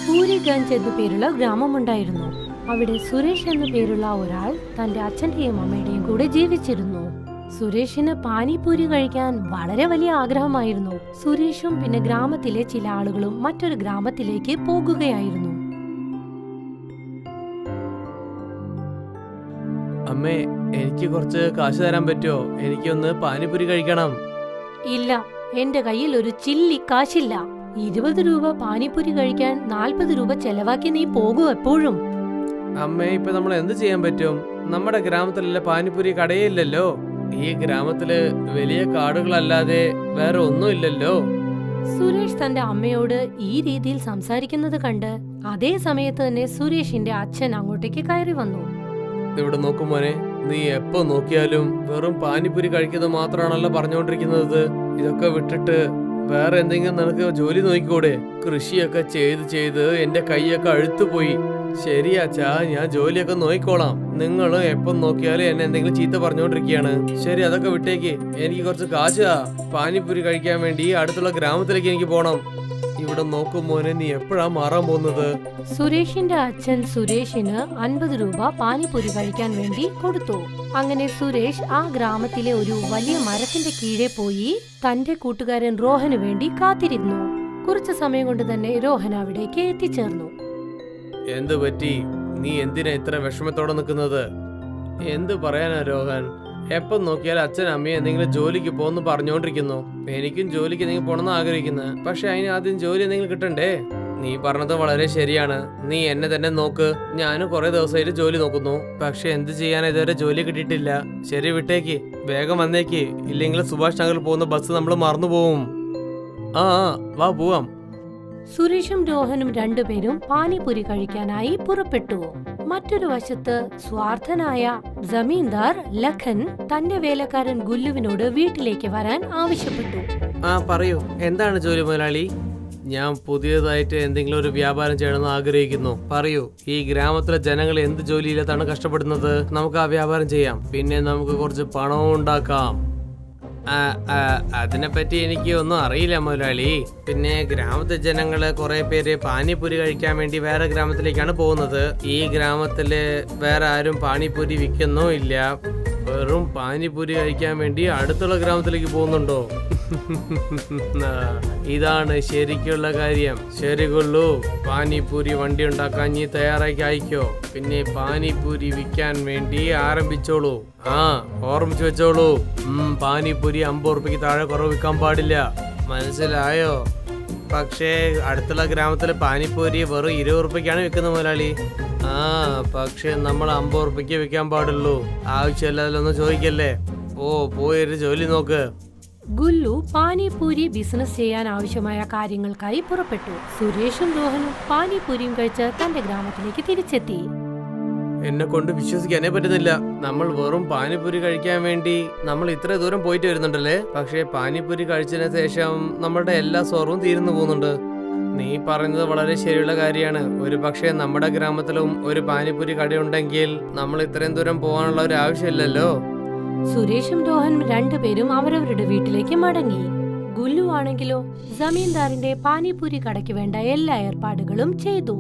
പൂരിഗഞ്ച് എന്നു പേരുള്ള ഗ്രാമമുണ്ടായിരുന്നു. അവിടെ സുരേഷ് എന്നു പേരുള്ള ഒരാൾ തന്റെ അച്ഛന്റെയും അമ്മയുടെയും കൂടെ ജീവിച്ചിരുന്നു. സുരേഷിന് പാനിപൂരി കഴിക്കാൻ വളരെ വലിയ ആഗ്രഹമായിരുന്നു. സുരേഷും പിന്നെ ഗ്രാമത്തിലെ ചില ആളുകളും മറ്റൊരു ഗ്രാമത്തിലേക്ക് പോകുകയായിരുന്നു. അമ്മേ, എനിക്ക് കുറച്ച് കാശ് തരാൻ പറ്റുമോ? എനിക്കൊന്ന് പാനിപൂരി കഴിക്കണം. ഇല്ല, എന്റെ കയ്യിൽ ഒരു ചില്ലി കാശില്ല. 20 രൂപ പാനിപൂരി കഴിക്കാൻ 40 രൂപ ചെലവാക്കി നീ പോകൂ എപ്പോഴും. അമ്മേ, ഇപ്പൊ നമ്മൾ എന്ത് ചെയ്യാൻ പറ്റും? നമ്മുടെ ഗ്രാമത്തിലുള്ള പാനിപൂരി കടയില്ലല്ലോ. ഈ ഗ്രാമത്തില് വലിയ കാടുകളല്ലാതെ വേറെ ഒന്നും ഇല്ലല്ലോ. സുരേഷ് തന്റെ അമ്മയോട് ഈ രീതിയിൽ സംസാരിക്കുന്നത് കണ്ട് അതേ സമയത്ത് തന്നെ സുരേഷിന്റെ അച്ഛൻ അങ്ങോട്ടേക്ക് കയറി വന്നു. ഇവിടെ നോക്കും മോനെ, നീ എപ്പോ നോക്കിയാലും വെറും പാനിപൂരി കഴിക്കുന്നത് മാത്രമാണല്ലോ പറഞ്ഞുകൊണ്ടിരിക്കുന്നത്. ഇതൊക്കെ വിട്ടിട്ട് വേറെ എന്തെങ്കിലും നിനക്ക് ജോലി നോക്കിക്കൂടെ? കൃഷിയൊക്കെ ചെയ്ത് എന്റെ കൈയൊക്കെ അഴുത്തുപോയി. ശരിയാച്ചാ, ഞാൻ ജോലിയൊക്കെ നോക്കിക്കോളാം. നിങ്ങൾ എപ്പം നോക്കിയാലും എന്നെ എന്തെങ്കിലും ചീത്ത പറഞ്ഞുകൊണ്ടിരിക്കുകയാണ്. ശരി, അതൊക്കെ വിട്ടേക്ക്. എനിക്ക് കുറച്ച് കാശാ. പാനിപൂരി കഴിക്കാൻ വേണ്ടി അടുത്തുള്ള ഗ്രാമത്തിലേക്ക് എനിക്ക് പോണം. ഇവിടെ നോക്കും മോനെ, നീ എപ്പോഴാ മാറാൻ പോകുന്നത്? സുരേഷിന്റെ അച്ഛൻ സുരേഷിന് 50 രൂപ പാനിപൂരി കഴിക്കാൻ വേണ്ടി കൊടുത്തു. അങ്ങനെ സുരേഷ് ആ ഗ്രാമത്തിലെ ഒരു വലിയ മരത്തിന്റെ കീഴെ പോയി തന്റെ കൂട്ടുകാരൻ റോഹന് വേണ്ടി കാത്തിരുന്നു. കുറച്ചു സമയം കൊണ്ട് തന്നെ രോഹൻ അവിടേക്ക് എത്തിച്ചേർന്നു. എന്ത് പറ്റി? നീ എന്തിനാ ഇത്ര വിഷമത്തോടെ നിൽക്കുന്നത്? എന്ത് പറയാനാ രോഹൻ? എപ്പം നോക്കിയാൽ അച്ഛനും അമ്മയും എന്തെങ്കിലും ജോലിക്ക് പോകുന്നു പറഞ്ഞുകൊണ്ടിരിക്കുന്നു. എനിക്കും ജോലിക്ക് എന്തെങ്കിലും പോകണമെന്ന് ആഗ്രഹിക്കുന്നത്. പക്ഷെ അതിന് ആദ്യം ജോലി എന്തെങ്കിലും കിട്ടണ്ടേ? നീ പറഞ്ഞത് വളരെ ശരിയാണ്. നീ എന്നെ തന്നെ നോക്ക്. ഞാനും കുറെ ദിവസമായിട്ട് ജോലി നോക്കുന്നു. പക്ഷെ എന്ത് ചെയ്യാനാ, ഇതുവരെ ജോലി കിട്ടിയിട്ടില്ല. ശരി, വിട്ടേക്ക്. വേഗം വന്നേക്ക്. ഇല്ലെങ്കിൽ സുഭാഷ് നഗറിൽ പോകുന്ന ബസ് നമ്മൾ മറന്നു പോവും. ആ, വാ പോവാം. സുരേഷും രോഹനും രണ്ടുപേരും പാനിപൂരി കഴിക്കാനായി പുറപ്പെട്ടു. മറ്റൊരു വശത്ത് സ്വാർത്ഥനായ ജമീന്ദാർ ലഖൻ തന്റെ വേലക്കാരൻ ഗുല്ലുവിനോട് വീട്ടിലേക്ക് വരാൻ ആവശ്യപ്പെട്ടു. പറയൂ, എന്താണ് ജോലി മുതലാളി? ഞാൻ പുതിയതായിട്ട് എന്തെങ്കിലും ഒരു വ്യാപാരം ചെയ്യണമെന്ന് ആഗ്രഹിക്കുന്നു. പറയൂ, ഈ ഗ്രാമത്തിലെ ജനങ്ങൾ എന്ത് ജോലിയില്ലാത്താണ് കഷ്ടപ്പെടുന്നത്? നമുക്ക് ആ വ്യാപാരം ചെയ്യാം. പിന്നെ നമുക്ക് കുറച്ച് പണവും ഉണ്ടാക്കാം. അതിനെപ്പറ്റി എനിക്ക് ഒന്നും അറിയില്ല മുതലാളി. പിന്നെ ഗ്രാമത്തിലെ ജനങ്ങള് കുറെ പേര് പാനിപൂരി കഴിക്കാൻ വേണ്ടി വേറെ ഗ്രാമത്തിലേക്കാണ് പോകുന്നത്. ഈ ഗ്രാമത്തില് വേറെ ആരും പാനിപൂരി വിൽക്കുന്നോ ഇല്ല. വെറും പാനിപൂരി കഴിക്കാൻ വേണ്ടി അടുത്തുള്ള ഗ്രാമത്തിലേക്ക് പോകുന്നുണ്ടോ? ഇതാണ് ശരിക്കുള്ള കാര്യം. ശരി കൊള്ളു, പാനിപൂരി വണ്ടി ഉണ്ടാക്കാൻ നീ തയ്യാറാക്കി അയക്കോ. പിന്നെ പാനിപൂരി വിൽക്കാൻ വേണ്ടി ആരംഭിച്ചോളൂ. ഓർമ്മിച്ചു വെച്ചോളൂ. പാനിപൂരി 50 രൂപയ്ക്ക് താഴെ കുറവ് വിൽക്കാൻ പാടില്ല. മനസ്സിലായോ? പക്ഷേ അടുത്തുള്ള ഗ്രാമത്തിലെ പാനിപൂരി വെറും 20 രൂപയ്ക്കാണ് വിൽക്കുന്നത് മുതലാളി. പക്ഷെ നമ്മൾ 50 രൂപയ്ക്ക് വിൽക്കാൻ പാടുള്ളൂ. ആവശ്യമില്ലാതൊന്നും ചോദിക്കല്ലേ. പോയൊരു ജോലി നോക്ക്. ഗുല്ലു പാനിപൂരി ബിസിനസ് ചെയ്യാൻ ആവശ്യമായ കാര്യങ്ങൾക്കായി പുറപ്പെട്ടു. സുരേഷും രോഹനും പാനിപൂരിയും കഴിച്ച് തന്റെ ഗ്രാമത്തിലേക്ക് തിരിച്ചെത്തി. എന്നെ കൊണ്ട് വിശ്വസിക്കാനേ പറ്റുന്നില്ല. നമ്മൾ വെറും പാനിപൂരി കഴിക്കാൻ വേണ്ടി നമ്മൾ ഇത്ര ദൂരം പോയിട്ട് വരുന്നുണ്ടല്ലേ. പക്ഷേ പാനിപൂരി കഴിച്ചതിന് ശേഷം നമ്മളുടെ എല്ലാ സ്വർവും തീർന്നു പോകുന്നുണ്ട്. നീ പറയുന്നത് വളരെ ശരിയുള്ള കാര്യമാണ്. ഒരു പക്ഷേ നമ്മുടെ ഗ്രാമത്തിലും ഒരു പാനിപൂരി കടയുണ്ടെങ്കിൽ നമ്മൾ ഇത്രയും ദൂരം പോകാനുള്ള ഒരു ആവശ്യമില്ലല്ലോ. സുരേഷും രോഹനും രണ്ടുപേരും അവരവരുടെ വീട്ടിലേക്ക് മടങ്ങി. ഗുല്ലു ആണെങ്കിലോ ജമീന്ദാറിന്റെ പാനിപൂരി കടയ്ക്ക് വേണ്ട എല്ലാ ഏർപ്പാടുകളും ചെയ്തു.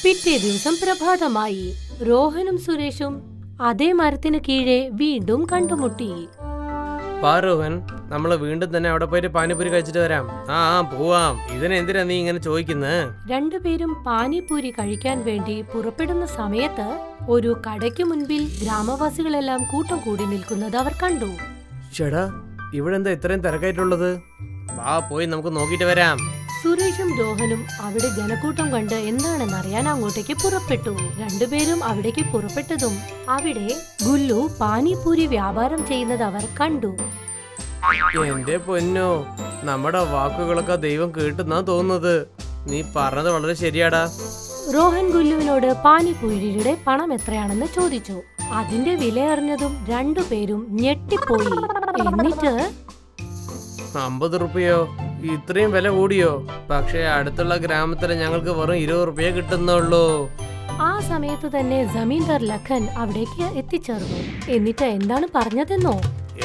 പിറ്റേ ദിവസം പ്രഭാതമായി. രോഹനും സുരേഷും അതേ മരത്തിന് കീഴെ വീണ്ടും കണ്ടുമുട്ടി. രോഹൻ, നമ്മള് വീണ്ടും തന്നെ അവിടെ പോയിട്ട് പാനിപൂരി കഴിച്ചിട്ട് വരാം. പോവാം. ഇതിനെന്തിനാ നീ ഇങ്ങനെ ചോദിക്കുന്നത്? രണ്ടുപേരും പാനിപൂരി കഴിക്കാൻ വേണ്ടി പുറപ്പെടുന്ന സമയത്ത് ഒരു കടയ്ക്ക് മുൻപിൽ ഗ്രാമവാസികളെല്ലാം കൂട്ടം കൂടി നിൽക്കുന്നത് അവർ കണ്ടു. ചേടാ, ഇവിടെ എന്താ ഇത്രയും തിരക്കായിട്ടുള്ളത്? പോയി നമുക്ക് നോക്കിട്ട് വരാം. സുരേഷും രോഹനും അവിടെ ജനക്കൂട്ടം കണ്ട് എന്താണെന്നറിയാൻ അങ്ങോട്ടേക്ക് പുറപ്പെട്ടു. രണ്ടുപേരും അവിടേക്ക് പുറപ്പെട്ടതും അവിടെ ഗുല്ലു പാനിപൂരി വ്യാപാരം ചെയ്യുന്നത് അവർ കണ്ടു. എന്റെ പൊന്നോ, നമ്മുടെ വാക്കുകളൊക്കെ ദൈവം കേട്ടെന്നാ തോന്നുന്നത്. നീ പറഞ്ഞത് വളരെ ശരിയാടാ. രോഹൻ ഗുല്ലുവിനോട് പാനിപൂരിയുടെ പണം എത്രയാണെന്ന് ചോദിച്ചു. അതിന്റെ വില അറിഞ്ഞതും രണ്ടുപേരും ഞെട്ടിപ്പോയി. എന്നിട്ട് 50 രൂപയോ? ഇത്രയും വില കൂടിയോ? പക്ഷേ അടുത്തുള്ള ഗ്രാമത്തില് ഞങ്ങൾക്ക് വെറും 20 രൂപയെ കിട്ടുന്നുള്ളൂ. ആ സമയത്ത് തന്നെ ജമീന്ദാർ ലഖൻ അവിടേക്ക് എത്തിച്ചേർന്നു. എന്നിട്ട് എന്താണ് പറഞ്ഞതെന്നോ?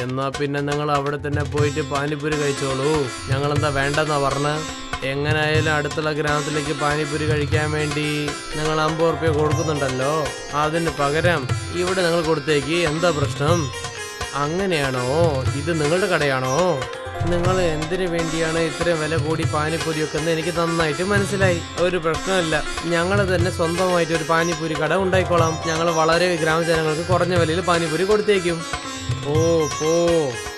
എന്നാ പിന്നെ ഞങ്ങൾ അവിടെ തന്നെ പോയിട്ട് പാനിപൂരി കഴിച്ചോളൂ. ഞങ്ങളെന്താ വേണ്ടെന്നാ പറഞ്ഞ? എങ്ങനായാലും അടുത്തുള്ള ഗ്രാമത്തിലേക്ക് പാനിപ്പൂരി കഴിക്കാൻ വേണ്ടി നിങ്ങൾ 50 റുപ്യ കൊടുക്കുന്നുണ്ടല്ലോ, അതിന് പകരം ഇവിടെ നിങ്ങൾ കൊടുത്തേക്ക്. എന്താ പ്രശ്നം? അങ്ങനെയാണോ? ഇത് നിങ്ങളുടെ കടയാണോ? നിങ്ങൾ എന്തിനു വേണ്ടിയാണ് ഇത്രയും വില കൂടി പാനിപ്പൂരി വെക്കുന്നത് എനിക്ക് നന്നായിട്ട് മനസ്സിലായി. ഒരു പ്രശ്നമില്ല, ഞങ്ങൾ തന്നെ സ്വന്തമായിട്ട് ഒരു പാനിപ്പൂരി കട ഉണ്ടായിക്കോളാം. ഞങ്ങൾ വളരെ ഗ്രാമജനങ്ങൾക്ക് കുറഞ്ഞ വിലയിൽ പാനിപ്പൂരി കൊടുത്തേക്കും. ഓ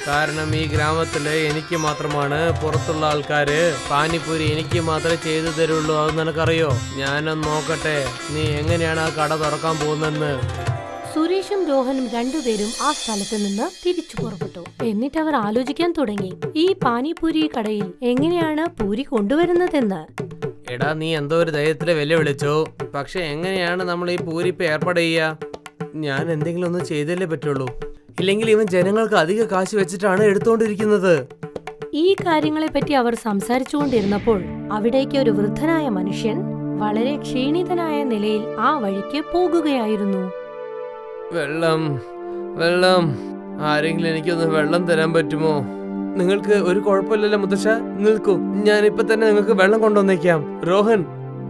കാരണം ഈ ഗ്രാമത്തില് എനിക്ക് മാത്രമാണ്, പുറത്തുള്ള ആൾക്കാര് പാനിപ്പൂരി എനിക്ക് മാത്രമേ ചെയ്തു തരുള്ളൂ. അത് നിനക്കറിയോ? ഞാനൊന്ന് നോക്കട്ടെ നീ എങ്ങനെയാണ് ആ കട തുറക്കാൻ പോകുന്നെന്ന്. സുരേഷും രോഹനും രണ്ടുപേരും ആ സ്ഥലത്ത് നിന്ന് തിരിച്ചു പുറപ്പെട്ടു. എന്നിട്ട് അവർ ആലോചിക്കാൻ തുടങ്ങി, ഈ പാനിപൂരി കടയിൽ എങ്ങനെയാണ് പൂരി കൊണ്ടുവരുന്നതെന്ന്. എടാ നീ എന്തോ ഒരു ധൈര്യത്തില് വെല്ലുവിളിച്ചോ, പക്ഷെ എങ്ങനെയാണ് നമ്മൾ ഈ പൂരി ഇപ്പൊ ഏർപ്പാട് ചെയ്യാ? ഞാൻ എന്തെങ്കിലും ഒന്ന് ചെയ്തല്ലേ പറ്റുള്ളൂ, ഇല്ലെങ്കിൽ ഇവൻ ജനങ്ങൾക്ക് അധിക കാശ് വെച്ചിട്ടാണ് എടുത്തുകൊണ്ടിരിക്കുന്നത്. ഈ കാര്യങ്ങളെ പറ്റി അവർ സംസാരിച്ചുകൊണ്ടിരുന്നപ്പോൾ അവിടേക്ക് ഒരു വൃദ്ധനായ മനുഷ്യൻ വളരെ ക്ഷീണിതനായ നിലയിൽ ആ വഴിക്ക് പോകുകയായിരുന്നു. വെള്ളം വെള്ളം ആരെങ്കിലും എനിക്കൊന്ന് വെള്ളം തരാൻ പറ്റുമോ? നിങ്ങൾക്ക് ഒരു കുഴപ്പമില്ലല്ലോ മുത്തശ്ശ, നിൽക്കൂ, ഞാൻ ഇപ്പൊ തന്നെ നിങ്ങൾക്ക് വെള്ളം കൊണ്ടുവന്നേക്കാം. രോഹൻ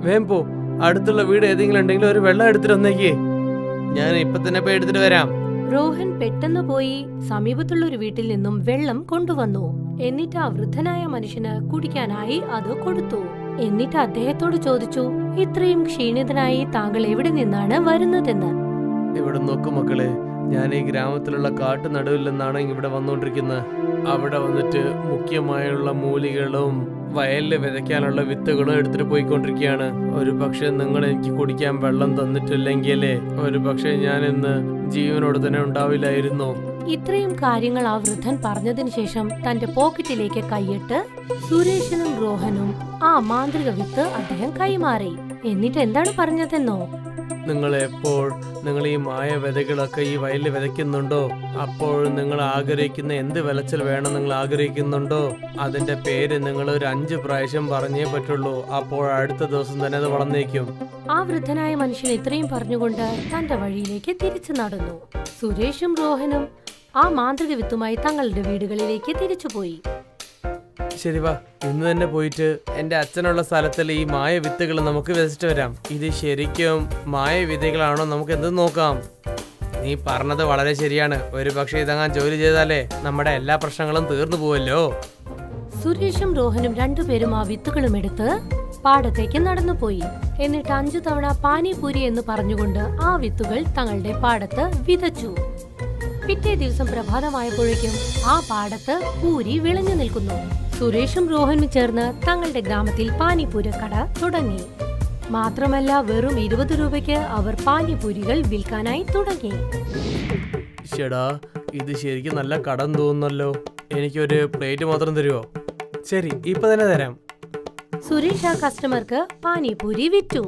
വേം പോ, അടുത്തുള്ള വീട് ഏതെങ്കിലും ഉണ്ടെങ്കിൽ ഒരു വെള്ളം എടുത്തിട്ട് വന്നേക്കേ. ഞാൻ ഇപ്പൊ തന്നെ പോയി എടുത്തിട്ട് വരാം. രോഹൻ പെട്ടെന്ന് പോയി സമീപത്തുള്ള ഒരു വീട്ടിൽ നിന്നും വെള്ളം കൊണ്ടുവന്നു. എന്നിട്ട് ആ വൃദ്ധനായ മനുഷ്യന് കുടിക്കാനായി അത് കൊടുത്തു. എന്നിട്ട് അദ്ദേഹത്തോട് ചോദിച്ചു, ഇത്രയും ക്ഷീണിതനായി താങ്കൾ എവിടെ നിന്നാണ് വരുന്നതെന്ന്. ഇവിടെ നോക്കൂ മക്കളെ, ഞാൻ ഈ ഗ്രാമത്തിലുള്ള കാട്ടു നടുവിൽ നിന്നാണ് ഇവിടെ വന്നുകൊണ്ടിരിക്കുന്നത്. അവിടെ വന്നിട്ട് മുഖ്യമായുള്ള മൂലികളും വയലില് വിതയ്ക്കാനുള്ള വിത്തുകളും എടുത്തിട്ട് പോയിക്കൊണ്ടിരിക്കുകയാണ്. ഒരു പക്ഷെ നിങ്ങൾ എനിക്ക് കുടിക്കാൻ വെള്ളം തന്നിട്ടില്ലെങ്കിൽ ഒരു പക്ഷെ ഞാൻ ഇന്ന് ജീവനോട് തന്നെ ഉണ്ടാവില്ലായിരുന്നു. ഇത്രയും കാര്യങ്ങൾ ആ വൃദ്ധൻ പറഞ്ഞതിന് ശേഷം തന്റെ പോക്കറ്റിലേക്ക് കൈയിട്ട് സുരേഷിനും രോഹനും ആ മാന്ത്രിക വിത്ത് അദ്ദേഹം കൈമാറി. എന്നിട്ട് എന്താണ് പറഞ്ഞതെന്നോ, നിങ്ങൾ ഈ മായ വിതകളൊക്കെ ഈ വയലിൽ വിതയ്ക്കുന്നുണ്ടോ, അപ്പോൾ നിങ്ങൾ ആഗ്രഹിക്കുന്ന എന്ത് വിളച്ചൽ വേണം നിങ്ങൾ ആഗ്രഹിക്കുന്നുണ്ടോ, അതിന്റെ പേര് നിങ്ങൾ ഒരു 5 പ്രാവശ്യം പറഞ്ഞേ പറ്റുള്ളൂ. അപ്പോൾ അടുത്ത ദിവസം തന്നെ അത് വളർന്നേക്കും. ആ വൃദ്ധനായ മനുഷ്യൻ ഇത്രയും പറഞ്ഞുകൊണ്ട് തന്റെ വഴിയിലേക്ക് തിരിച്ചു നടന്നു. സുരേഷും രോഹനും ആ മാന്ത്രിക വിത്തുമായി തങ്ങളുടെ വീടുകളിലേക്ക് തിരിച്ചുപോയി. ശരി വാ, ഇന്ന് തന്നെ പോയിട്ട് എന്റെ അച്ഛനുള്ള സ്ഥലത്തിൽ ഈ മായ വിത്തുകൾ നമുക്ക് വിതച്ചിട്ട് വരാം. ഇത് ശരിക്കും മായ വിതകളാണോ നമുക്ക് എന്ത് നോക്കാം. നീ പറഞ്ഞത് വളരെ ശരിയാണ്. ഒരു പക്ഷേ ഇതങ്ങാൻ ജോലി ചെയ്താലേ നമ്മുടെ എല്ലാ പ്രശ്നങ്ങളും തീർന്നു പോവല്ലോ. സുരേഷും രോഹനും രണ്ടുപേരും ആ വിത്തുകളും എടുത്ത് പാടത്തേക്ക് നടന്നുപോയി. എന്നിട്ട് 5 തവണ പാനിപൂരി എന്ന് പറഞ്ഞുകൊണ്ട് ആ വിത്തുകൾ തങ്ങളുടെ പാടത്ത് വിതച്ചു. പിറ്റേ ദിവസം പ്രഭാതമായപ്പോഴേക്കും ആ പാടത്ത് പൂരി വിളഞ്ഞു നിൽക്കുന്നു. സുരേഷും രോഹനും ചേർന്ന് തങ്ങളുടെ ഗ്രാമത്തിൽ പാനിപൂരി കട തുടങ്ങി. മാത്രമല്ല വെറും 20 രൂപയ്ക്ക് അവർ പാനിപൂരികൾ വിൽക്കാനായി തുടങ്ങി. ചേടാ, ഇത് ശരിക്കും നല്ല കടം തോന്നുന്നല്ലോ. എനിക്കൊരു പ്ലേറ്റ് മാത്രം തരുമോ? ശരി, ഇപ്പൊ തന്നെ തരാം. സുരേഷ് ആ കസ്റ്റമർക്ക് പാനിപൂരി വിറ്റു.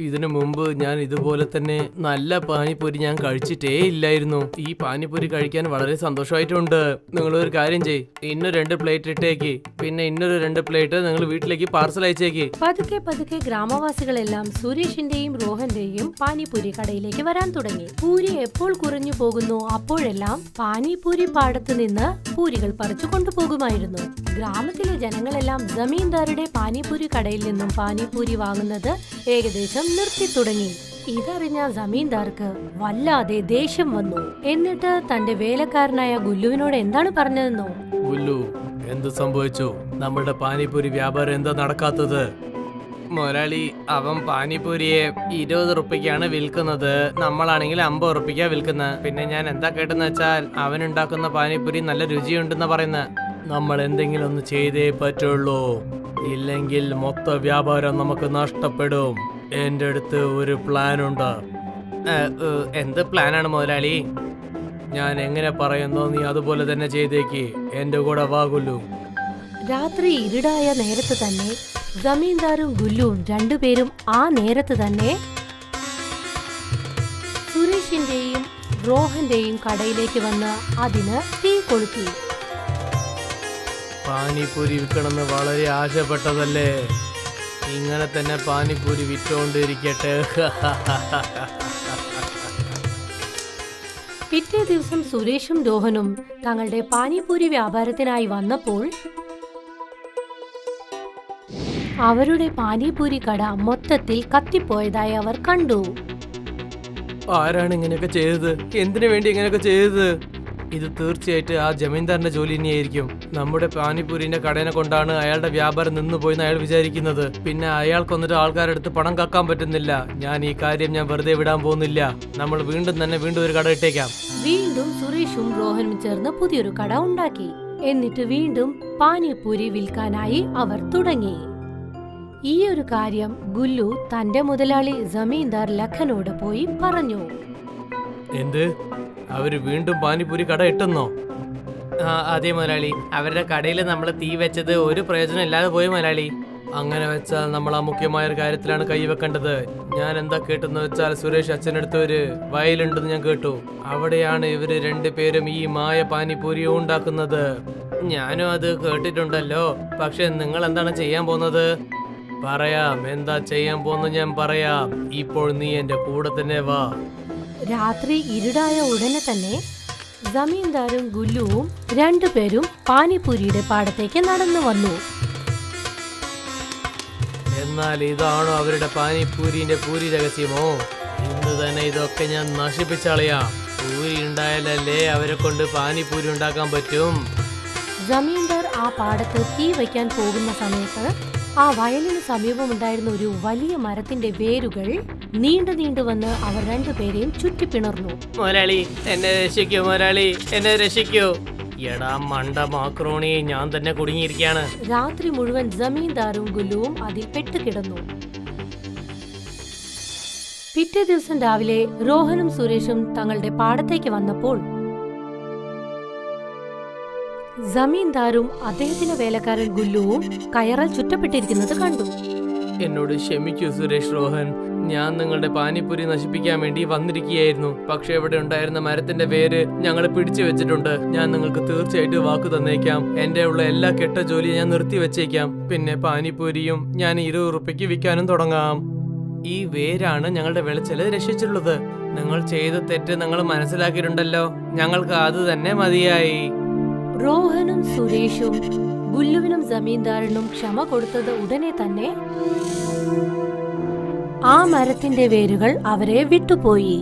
ഇതിനു മുമ്പ് ഞാൻ ഇതുപോലെ തന്നെ നല്ല പാനിപ്പൂരി ഞാൻ കഴിച്ചിട്ടേ ഇല്ലായിരുന്നു. ഈ പാനിപ്പൂരി കഴിക്കാൻ വളരെ സന്തോഷമായിട്ടുണ്ട്. നിങ്ങളൊരു കാര്യം ചെയ്യ്, ഇന്നൊരു 2 പ്ലേറ്റ് ഇട്ടേക്ക്, പിന്നെ ഇന്നൊരു 2 പ്ലേറ്റ് നിങ്ങൾ വീട്ടിലേക്ക് പാർസൽ അയച്ചേക്ക്. പതുക്കെ പതുക്കെ ഗ്രാമവാസികളെല്ലാം സുരേഷിന്റെയും രോഹന്റെയും പാനിപൂരി കടയിലേക്ക് വരാൻ തുടങ്ങി. പൂരി എപ്പോൾ കുറഞ്ഞു പോകുന്നു അപ്പോഴെല്ലാം പാനിപൂരി പാടത്ത് നിന്ന് പൂരികൾ പറിച്ചു കൊണ്ടുപോകുമായിരുന്നു. ഗ്രാമത്തിലെ ജനങ്ങളെല്ലാം ജമീന്ദാരുടെ പാനിപൂരി കടയിൽ നിന്നും പാനിപൂരി വാങ്ങുന്നത് ഏകദേശം നിർത്തി തുടങ്ങി. ഇതറിഞ്ഞ ജമീന്ദാർക്ക് വല്ലാതെ ദേഷ്യം വന്നു. എന്നിട്ട് തന്റെ വേലക്കാരനായ ഗുല്ലുവിനോട് എന്താണ് പറഞ്ഞതെന്നോ, ഗുല്ലു, എന്ത് സംഭവിച്ചു? നമ്മുടെ പാനിപൂരി വ്യാപാരം എന്താ നടക്കാത്തത്? മുതലാളി, അവൻ പാനിപൂരിയെ 20 റുപ്യക്കാണ് വിൽക്കുന്നത്, നമ്മളാണെങ്കിൽ 50 റുപ്യക്കാ വിൽക്കുന്നത്. പിന്നെ ഞാൻ എന്താ കേട്ടെന്ന് വെച്ചാൽ അവനുണ്ടാക്കുന്ന പാനിപൂരി നല്ല രുചിയുണ്ടെന്ന് പറയുന്നത്. നമ്മൾ എന്തെങ്കിലും ഒന്ന് ചെയ്തേ പറ്റുള്ളൂ, ഇല്ലെങ്കിൽ മൊത്ത വ്യാപാരം നമുക്ക് നഷ്ടപ്പെടും. എന്റെ അടുത്ത് ഒരു പ്ലാൻ ഉണ്ട്. എന്ത് പ്ലാനാണ് മുതലാളി? ഞാൻ എങ്ങനെ പറയുന്നോ നീ അതുപോലെ തന്നെ ചെയ്തേക്ക്. എന്റെ കൂടെ വാ ഗുല്ലു. രാത്രി ഇരുടായ നേരത്ത് തന്നെ ജമീന്ദാരും ഗുല്ലുവും രണ്ടുപേരും ആ നേരത്ത് തന്നെ സുരേഷിന്റെയും രോഹന്റെയും കടയിലേക്ക് വന്ന് അതിന് തീ കൊളുത്തി. പാനിപ്പൂരി വിൽക്കണമെന്ന് വളരെ ആശപ്പെട്ടതല്ലേ? ഇങ്ങനെ തന്നെ പാനിപ്പൂരി വിറ്റോണ്ടിരിക്കട്ടെ. പിറ്റേ ദിവസം സുരേഷും രോഹനും തങ്ങളുടെ പാനിപൂരി വ്യാപാരത്തിനായി വന്നപ്പോൾ അവരുടെ പാനിപൂരി കട മൊത്തത്തിൽ കത്തിപ്പോയതായി അവർ കണ്ടു. ആരാണ് ഇങ്ങനെയൊക്കെ ചെയ്തത്? എന്തിനു വേണ്ടി ഇങ്ങനെയൊക്കെ ചെയ്തത്? ഇത് തീർച്ചയായിട്ടും ആ ജമീന്ദാറിന്റെ ജോലി തന്നെയായിരിക്കും. നമ്മുടെ പാനിപൂരിന്റെ കടനെ കൊണ്ടാണ് അയാളുടെ വ്യാപാരം നിന്നുപോയെന്ന് അയാൾ വിചാരിക്കുന്നത്. പിന്നെ അയാൾക്ക് വന്നിട്ട് ആൾക്കാരുടെ അടുത്ത് പണം കക്കാൻ പറ്റുന്നില്ല. ഞാൻ ഈ കാര്യം വെറുതെ വിടാൻ പോകുന്നില്ല. നമ്മൾ വീണ്ടും ഒരു കട ഇട്ടേക്കാം. വീണ്ടും സുരേഷും റോഹനും ചേർന്ന് പുതിയൊരു കട ഉണ്ടാക്കി. എന്നിട്ട് വീണ്ടും പാനിപൂരി വിൽക്കാനായി അവർ തുടങ്ങി. ഈ ഒരു കാര്യം ഗുല്ലു തന്റെ മുതലാളി ജമീന്ദാർ ലഖനോട് പോയി പറഞ്ഞു. എന്ത്? അവര് വീണ്ടും പാനിപൂരി കട ഇട്ടെന്നോ? അതെ മുതലാളി, അവരുടെ കടയിൽ നമ്മൾ തീ വെച്ചത് ഒരു പ്രയോജനം ഇല്ലാതെ പോയി മുതലാളി. അങ്ങനെ വെച്ചാൽ നമ്മൾ ആ മുഖ്യമായ ഒരു കാര്യത്തിലാണ് കൈവെക്കേണ്ടത്. ഞാൻ എന്താ കേട്ടെന്ന് വെച്ചാൽ സുരേഷ് അച്ഛനടുത്ത് ഒരു വയലുണ്ടെന്ന് ഞാൻ കേട്ടു. അവിടെയാണ് ഇവര് രണ്ടുപേരും ഈ മായ പാനിപൂരി ഉണ്ടാക്കുന്നത്. ഞാനും അത് കേട്ടിട്ടുണ്ടല്ലോ. പക്ഷെ നിങ്ങൾ എന്താണ് ചെയ്യാൻ പോകുന്നത്? പറയാം, എന്താ ചെയ്യാൻ പോകുന്നത് ഞാൻ പറയാം. ഇപ്പോൾ നീ എന്റെ കൂടെ തന്നെ വാ. രാത്രി ഇരുടായ ഉടനെ തന്നെ ജമീന്ദാരും ഗുല്ലുവും രണ്ടുപേരും പാനിപൂരിയുടെ പാടത്തേക്ക് നടന്നു വന്നു. എന്നാൽ ഇതാണോ അവരുടെ പാനിപൂരിന്റെ പൂരി രഹസ്യമോ? ഇന്ന് തന്നെ ഇതൊക്കെ ഞാൻ നശിപ്പിച്ചളയാം. പൂരി ഉണ്ടായാലല്ലേ അവരെ കൊണ്ട് പാനിപൂരി ഉണ്ടാക്കാൻ പറ്റും. ജമീന്ദാർ ആ പാടത്ത് തീ വയ്ക്കാൻ പോകുന്ന സമയത്ത് ആ വയലിന് സമീപമുണ്ടായിരുന്ന ഒരു വലിയ മരത്തിന്റെ വേരുകൾ നീണ്ടു വന്ന് അവർ രണ്ടുപേരെയും ചുറ്റിപ്പിണർന്നു. മുതലാളി, എന്നെ രക്ഷിക്കൂ മുതലാളി, എന്നെ രക്ഷിക്കൂ. എടാ മണ്ട മാക്രോണി, ഞാൻ തന്നെ കുടുങ്ങിയിരിക്കുകയാണ്. രാത്രി മുഴുവൻ ജമീന്ദാറും ഗുല്ലുവും അതിൽ പെട്ടുകിടന്നു. പിറ്റേ ദിവസം രാവിലെ റോഹനും സുരേഷും തങ്ങളുടെ പാടത്തേക്ക് വന്നപ്പോൾ ജമീന്ദാറും അദ്ദേഹത്തിന്റെ വേലക്കാരൻ ഗുല്ലുവും കയറാൽ ചുറ്റപ്പെട്ടിരിക്കുന്നത് കണ്ടു. എന്നോട് ക്ഷമിക്കൂ സുരേഷ്, റോഹൻ. ഞാൻ നിങ്ങളുടെ പാനിപൂരി നശിപ്പിക്കാൻ വേണ്ടി വന്നിരിക്കുകയായിരുന്നു. പക്ഷെ ഇവിടെ ഉണ്ടായിരുന്ന മരത്തിന്റെ വേര് ഞങ്ങൾ പിടിച്ചു വെച്ചിട്ടുണ്ട്. ഞാൻ നിങ്ങൾക്ക് തീർച്ചയായിട്ടും വാക്ക് തന്നേക്കാം. എന്റെ ഉള്ള എല്ലാ കെട്ട ജോലിയും ഞാൻ നിർത്തി വെച്ചേക്കാം. പിന്നെ പാനിപൂരിയും ഞാൻ 20 രൂപയ്ക്ക് വിൽക്കാനും തുടങ്ങാം. ഈ വേരാണ് ഞങ്ങളുടെ വിളച്ചല് രക്ഷിച്ചിട്ടുള്ളത്. നിങ്ങൾ ചെയ്ത തെറ്റ് നിങ്ങൾ മനസ്സിലാക്കിയിട്ടുണ്ടല്ലോ. ഞങ്ങൾക്ക് അത് തന്നെ മതിയായി. റോഹനും സുരേഷും ഗുല്ലുവിനും ജമീന്ദാറിനും ക്ഷമ കൊടുത്തത് ഉടനെ തന്നെ ആ മരത്തിന്റെ വേരുകൾ അവരെ വിട്ടുപോയി.